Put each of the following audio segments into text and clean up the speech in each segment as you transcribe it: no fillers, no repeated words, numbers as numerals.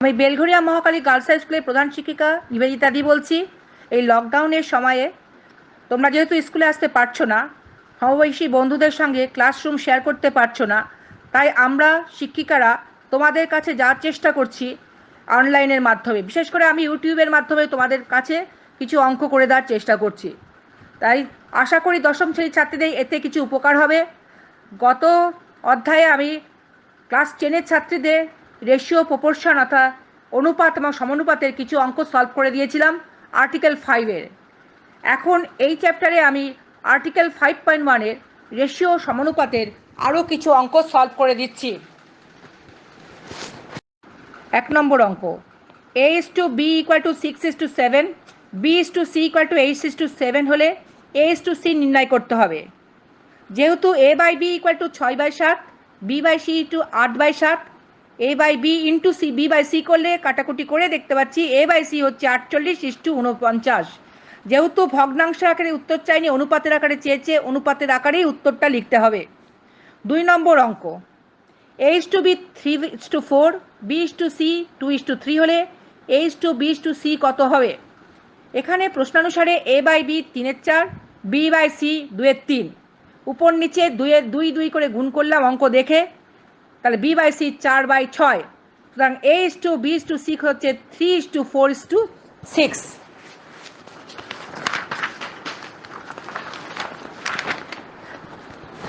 আমি Belgharia Mahakali girls high স্কুলের প্রধান শিক্ষিকা নিবেদিতা দি বলছি। এই লকডাউনের সময়ে তোমরা যেহেতু স্কুলে আসতে পারছো না, সমবয়সী বন্ধুদের সঙ্গে ক্লাসরুম শেয়ার করতে পারছো না, তাই আমরা শিক্ষিকারা তোমাদের কাছে যাওয়ার চেষ্টা করছি অনলাইনের মাধ্যমে। বিশেষ করে আমি ইউটিউবের মাধ্যমে তোমাদের কাছে কিছু অঙ্ক করে দেওয়ার চেষ্টা করছি। তাই আশা করি দশম শ্রেণীর ছাত্রীদের এতে কিছু উপকার হবে। গত অধ্যায়ে আমি ক্লাস 10-এর ছাত্রীদের রেশিও, প্রপোর্শন অর্থাৎ অনুপাত এবং সমানুপাতের কিছু অঙ্ক সলভ করে দিয়েছিলাম আর্টিকেল 5-এর। এখন এই চ্যাপ্টারে আমি আর্টিকেল 5.1-এর রেশিও সমানুপাতের আরও কিছু অঙ্ক সলভ করে দিচ্ছি। 1 নম্বর অঙ্ক, a:b = 6:7, b:c = 8:7 হলে a:c নির্ণয় করতে হবে। যেহেতু a/b = 6/7, b/c = 8/7, a/b × c, b/c করলে কাটাকুটি করে দেখতে পাচ্ছি a/c হচ্ছে 48:49। যেহেতু ভগ্নাংশের আকারে উত্তর চাইনি, অনুপাতের আকারে চেয়েছে, অনুপাতের আকারেই উত্তরটা লিখতে হবে। 2 নম্বর অঙ্ক, a:b 3:4, b:c 2:3 হলে a:b:c কত হবে? এখানে প্রশ্নানুসারে a/b 3/4, b/c 2/3, উপর নিচে 2 করে গুণ করলাম অঙ্ক দেখে, তাহলে b/c 4/6। সুতরাং a:b:c হচ্ছে 3:4:6।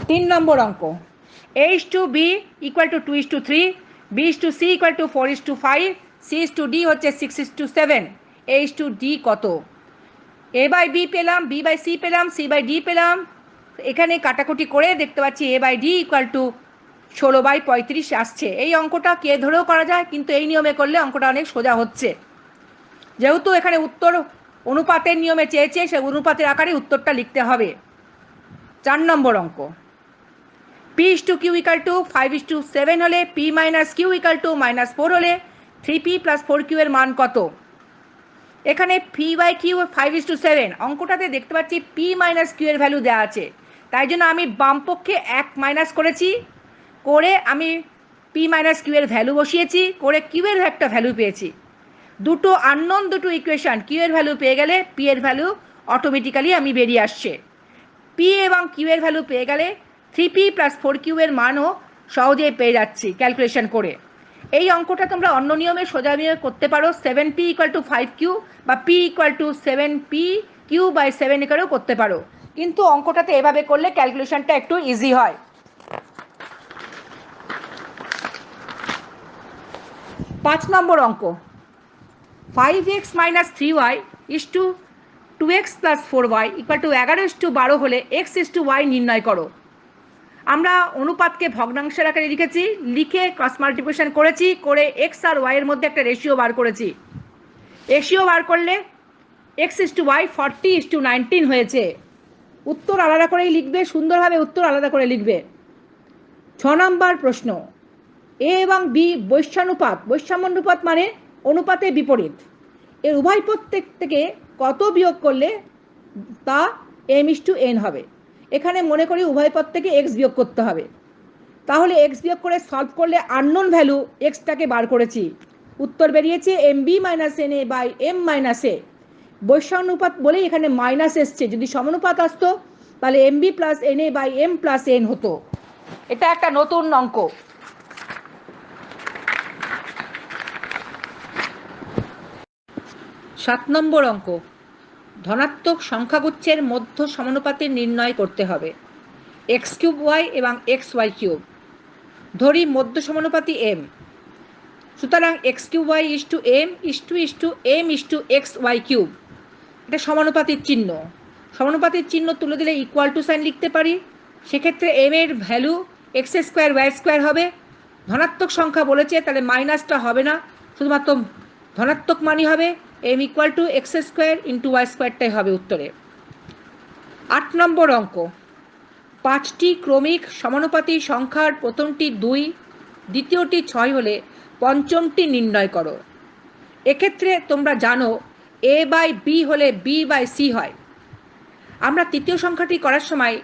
3 নম্বর অঙ্ক, a:b = 2:3, b:c = 4:5, c:d হচ্ছে 6:7, a:d কত? a/b পেলাম, b/c পেলাম, c/d পেলাম। এখানে কাটাকুটি করে দেখতে পাচ্ছি a/d = 16/35 আসছে। এই অঙ্কটা কে ধরেও করা যায়, কিন্তু এই নিয়মে করলে অঙ্কটা অনেক সোজা হচ্ছে। যেহেতু এখানে উত্তর অনুপাতের নিয়মে চেয়েছে, সে অনুপাতের আকারে উত্তরটা লিখতে হবে। 4 নম্বর অঙ্ক, p:q = 5:7 হলে p - q = -4 হলে 3p + 4q এর মান কত? এখানে p/q 5:7, অঙ্কটাতে দেখতে পাচ্ছি p - q এর ভ্যালু দেওয়া আছে, তাই জন্য আমি বাম পক্ষে 1 মাইনাস করেছি, করে আমি p - q এর ভ্যালু বসিয়েছি, করে q এর একটা ভ্যালু পেয়েছি। দুটো আননোন, দুটো ইকুয়েশন, q এর ভ্যালু পেয়ে গেলে p এর ভ্যালু অটোমেটিক্যালি আমি বেরিয়ে আসছে। p এবং q এর ভ্যালু পেয়ে গেলে 3p + 4q এর মানও সহজেই পেয়ে যাচ্ছি ক্যালকুলেশন করে। এই অঙ্কটা তোমরা অন্য নিয়মে সোজা নিয়মে করতে পারো, 7p = 5q বা p = 7pq/7 করেও করতে পারো, কিন্তু অঙ্কটাতে এভাবে করলে ক্যালকুলেশনটা একটু ইজি হয়। 5 নম্বর অঙ্ক, 5x - 3y = 2x + 4y = 11:12 হলে x/y নির্ণয় করো। আমরা অনুপাতকে ভগ্নাংশের আকারে লিখেছি, লিখে ক্রস মাল্টিপ্লিকেশন করেছি, করে x আর y এর মধ্যে একটা রেশিও বার করেছি। রেশিও বার করলে x/y 40:19 হয়েছে। উত্তর আলাদা করেই লিখবে, সুন্দরভাবে উত্তর আলাদা করে লিখবে। 6 নম্বর প্রশ্ন, a এবং b বৈষম্যানুপাত মানে অনুপাতের বিপরীত, এর উভয় প্রত্যেক থেকে কত বিয়োগ করলে তা m/n হবে? এখানে মনে করি উভয় পদ থেকে x বিয়োগ করতে হবে, তাহলে x বিয়োগ করে সলভ করলে আননোন ভ্যালু xটাকে বার করেছি, উত্তর বেরিয়েছে mb - na/m - a। বৈষম্যানুপাত বলেই এখানে মাইনাস এসছে, যদি সমানুপাত আসতো তাহলে mb + na/m + n হতো। এটা একটা নতুন অঙ্ক। 7 নম্বর অঙ্ক, ধনাত্মক সংখ্যাগুচ্ছের মধ্য সমানুপাতের নির্ণয় করতে হবে। x³ এবং xy³, ধরি মধ্য সমানুপাতি m, সুতরাং x³ m/m/xy³, এটা সমানুপাতির চিহ্ন। সমানুপাতির চিহ্ন তুলে দিলে ইকুয়াল টু সাইন লিখতে পারি, সেক্ষেত্রে m এর ভ্যালু x² y² হবে। ধনাত্মক সংখ্যা বলেছে, তাহলে মাইনাসটা হবে না, শুধুমাত্র ধনাত্মক মানই হবে, m = x² × y²টাই হবে উত্তরে। 8 নম্বর অঙ্ক, 5টি ক্রমিক সমানুপাতি সংখ্যার প্রথমটি 2, দ্বিতীয়টি 6 হলে পঞ্চমটি নির্ণয় করো। এক্ষেত্রে তোমরা জানো a/b হলে b/c হয়। আমরা তৃতীয় সংখ্যাটি করার সময়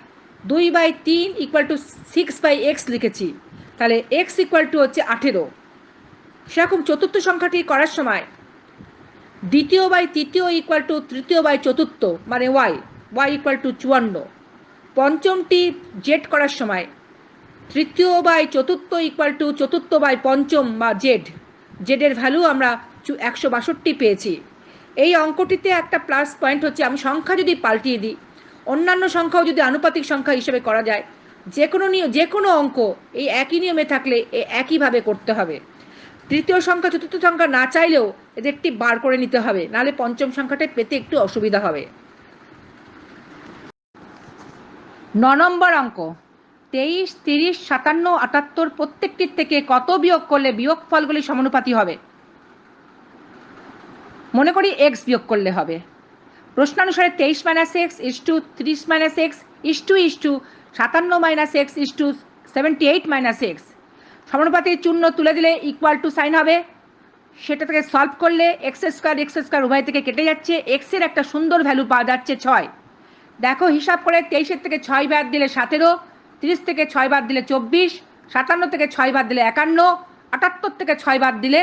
2/3 = 6/x লিখেছি, তাহলে x = হচ্ছে 18। সেরকম চতুর্থ সংখ্যাটি করার সময় দ্বিতীয় বাই তৃতীয় ইকুয়াল টু তৃতীয় বাই চতুর্থ মানে ওয়াই, ওয়াই ইকুয়াল টু 54। পঞ্চমটি জেড করার সময় তৃতীয় বাই চতুর্থ ইকুয়াল টু চতুর্থ বাই পঞ্চম বা জেড, জেডের ভ্যালু আমরা 162 পেয়েছি। এই অঙ্কটিতে একটা প্লাস পয়েন্ট হচ্ছে আমি সংখ্যা যদি পাল্টিয়ে দিই, অন্যান্য সংখ্যাও যদি আনুপাতিক সংখ্যা হিসেবে করা যায়, যে কোনো অঙ্ক এই একই নিয়মে থাকলে একইভাবে করতে হবে। তৃতীয় সংখ্যা চতুর্থ সংখ্যা না চাইলেও এদেরটি বার করে নিতে হবে, নাহলে পঞ্চম সংখ্যাটা পেতে একটু অসুবিধা হবে। 9 নম্বর অঙ্ক, 23, 30, 57, 78 প্রত্যেকটির থেকে কত বিয়োগ করলে বিয়োগফলগুলি সমানুপাতি হবে? মনে করি এক্স বিয়োগ করলে হবে। প্রশ্নানুসারে 23 minus x is to 30 minus x is to 57 minus x is to 78 minus x. সমানুপাতির চিহ্ন তুলে দিলে ইকুয়াল টু সাইন হবে। সেটা থেকে সলভ করলে এক্স স্কোয়ার উভয় থেকে কেটে যাচ্ছে, এক্সের একটা সুন্দর ভ্যালু পাওয়া যাচ্ছে 6। দেখো হিসাব করে 23 থেকে 6 বাদ দিলে 17, 30 থেকে 6 বাদ দিলে 24, 57 থেকে 6 বাদ দিলে 51, 78 থেকে 6 বাদ দিলে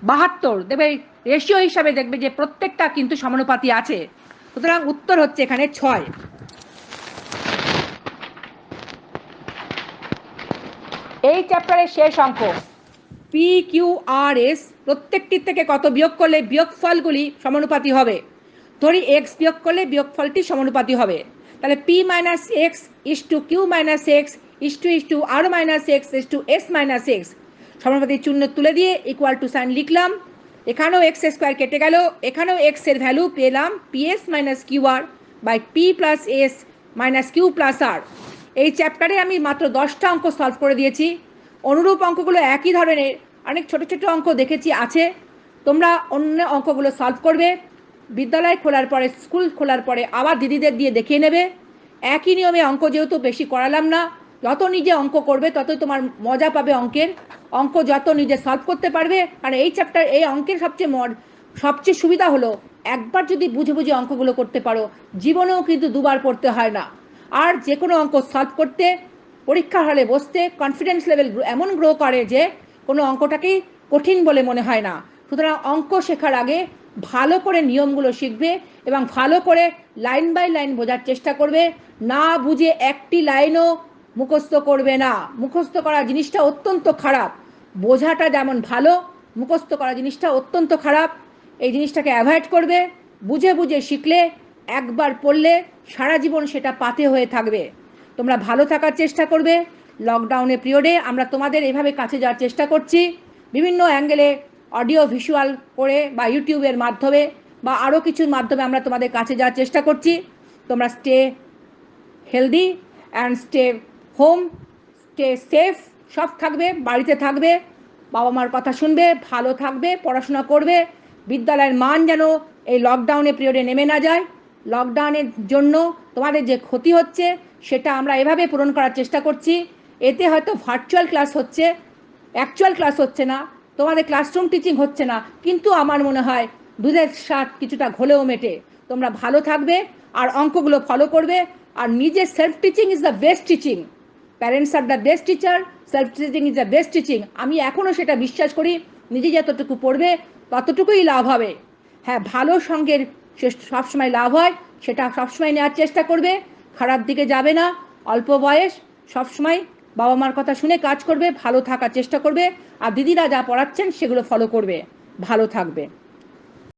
72। দেখবে রেশিও হিসাবে দেখবে যে প্রত্যেকটা কিন্তু সমানুপাতি আছে, সুতরাং উত্তর হচ্ছে এখানে 6। এই চ্যাপ্টারের শেষ অঙ্ক পি কিউ আর এস প্রত্যেকটির থেকে কত বিয়োগ করলে বিয়োগফলগুলি সমানুপাতি হবে। ধরি এক্স বিয়োগ করলে বিয়োগফলটি সমানুপাতি হবে, তাহলে P minus x is to Q minus x is to R minus x is to S minus x. সমানুপাতি চিহ্ন তুলে দিয়ে ইকুয়াল টু সাইন লিখলাম। এখানেও এক্স স্কোয়ার কেটে গেল, এখানেও এক্স এর ভ্যালু পেলাম P S minus Q R by P plus S minus Q plus R. এই চ্যাপ্টারে আমি মাত্র 10টা অঙ্ক সলভ করে দিয়েছি। অনুরূপ অঙ্কগুলো একই ধরনের অনেক ছোট ছোট অঙ্ক দেখেছি আছে, তোমরা অন্য অঙ্কগুলো সলভ করবে। বিদ্যালয় খোলার পরে, স্কুল খোলার পরে আবার দিদিদের দিয়ে দেখিয়ে নেবে। একই নিয়মে অঙ্ক যেহেতু বেশি করালাম না, যত নিজে অঙ্ক করবে ততই তোমার মজা পাবে অঙ্কের। অঙ্ক যত নিজে সলভ করতে পারবে, কারণ এই চ্যাপ্টার এই অঙ্কের সবচেয়ে সুবিধা হলো একবার যদি বুঝে বুঝে অঙ্কগুলো করতে পারো, জীবনেও কিন্তু দুবার পড়তে হয় না। আর যে কোনো অঙ্ক সলভ করতে, পরীক্ষার হলে বসতে কনফিডেন্স লেভেল এমন গ্রো করে যে কোনো অঙ্কটাকেই কঠিন বলে মনে হয় না। সুতরাং অঙ্ক শেখার আগে ভালো করে নিয়মগুলো শিখবে এবং ভালো করে লাইন বাই লাইন বোঝার চেষ্টা করবে। না বুঝে একটি লাইনও মুখস্থ করবে না। মুখস্থ করা জিনিসটা অত্যন্ত খারাপ। বোঝাটা যেমন ভালো, মুখস্থ করা জিনিসটা অত্যন্ত খারাপ। এই জিনিসটাকে অ্যাভয়েড করবে। বুঝে বুঝে শিখলে, একবার পড়লে সারা জীবন সেটা পাথে হয়ে থাকবে। তোমরা ভালো থাকার চেষ্টা করবে। লকডাউনের পিরিয়ডে আমরা তোমাদের এভাবে কাছে যাওয়ার চেষ্টা করছি, বিভিন্ন অ্যাঙ্গেলে অডিও ভিজুয়াল করে বা ইউটিউবের মাধ্যমে বা আরও কিছুর মাধ্যমে আমরা তোমাদের কাছে যাওয়ার চেষ্টা করছি। তোমরা stay healthy and stay home, stay safe, সব থাকবে, বাড়িতে থাকবে, বাবা মার কথা শুনবে, ভালো থাকবে, পড়াশোনা করবে। বিদ্যালয়ের মান যেন এই লকডাউনের পিরিয়ডে নেমে না যায়। লকডাউনের জন্য তোমাদের যে ক্ষতি হচ্ছে সেটা আমরা এভাবে পূরণ করার চেষ্টা করছি। এতে হয়তো ভার্চুয়াল ক্লাস হচ্ছে, অ্যাকচুয়াল ক্লাস হচ্ছে না, তোমাদের ক্লাসরুম টিচিং হচ্ছে না, কিন্তু আমার মনে হয় দুধের স্বাদ কিছুটা ঘোলেও মেটে। তোমরা ভালো থাকবে আর অঙ্কগুলো ফলো করবে। আর নিজের self teaching is the best teaching. Parents are the best teacher, self teaching is the best teaching. আমি এখনও সেটা বিশ্বাস করি। নিজে যতটুকু পড়বে ততটুকুই লাভ হবে। হ্যাঁ, ভালো সঙ্গের সবসময় লাভ হয়, সেটা সবসময় নেওয়ার চেষ্টা করবে। খারাপ দিকে যাবে না। অল্প বয়স, সবসময় বাবা মার কথা শুনে কাজ করবে, ভালো থাকার চেষ্টা করবে। আর দিদিরা যা পড়াচ্ছেন সেগুলো ফলো করবে। ভালো থাকবে।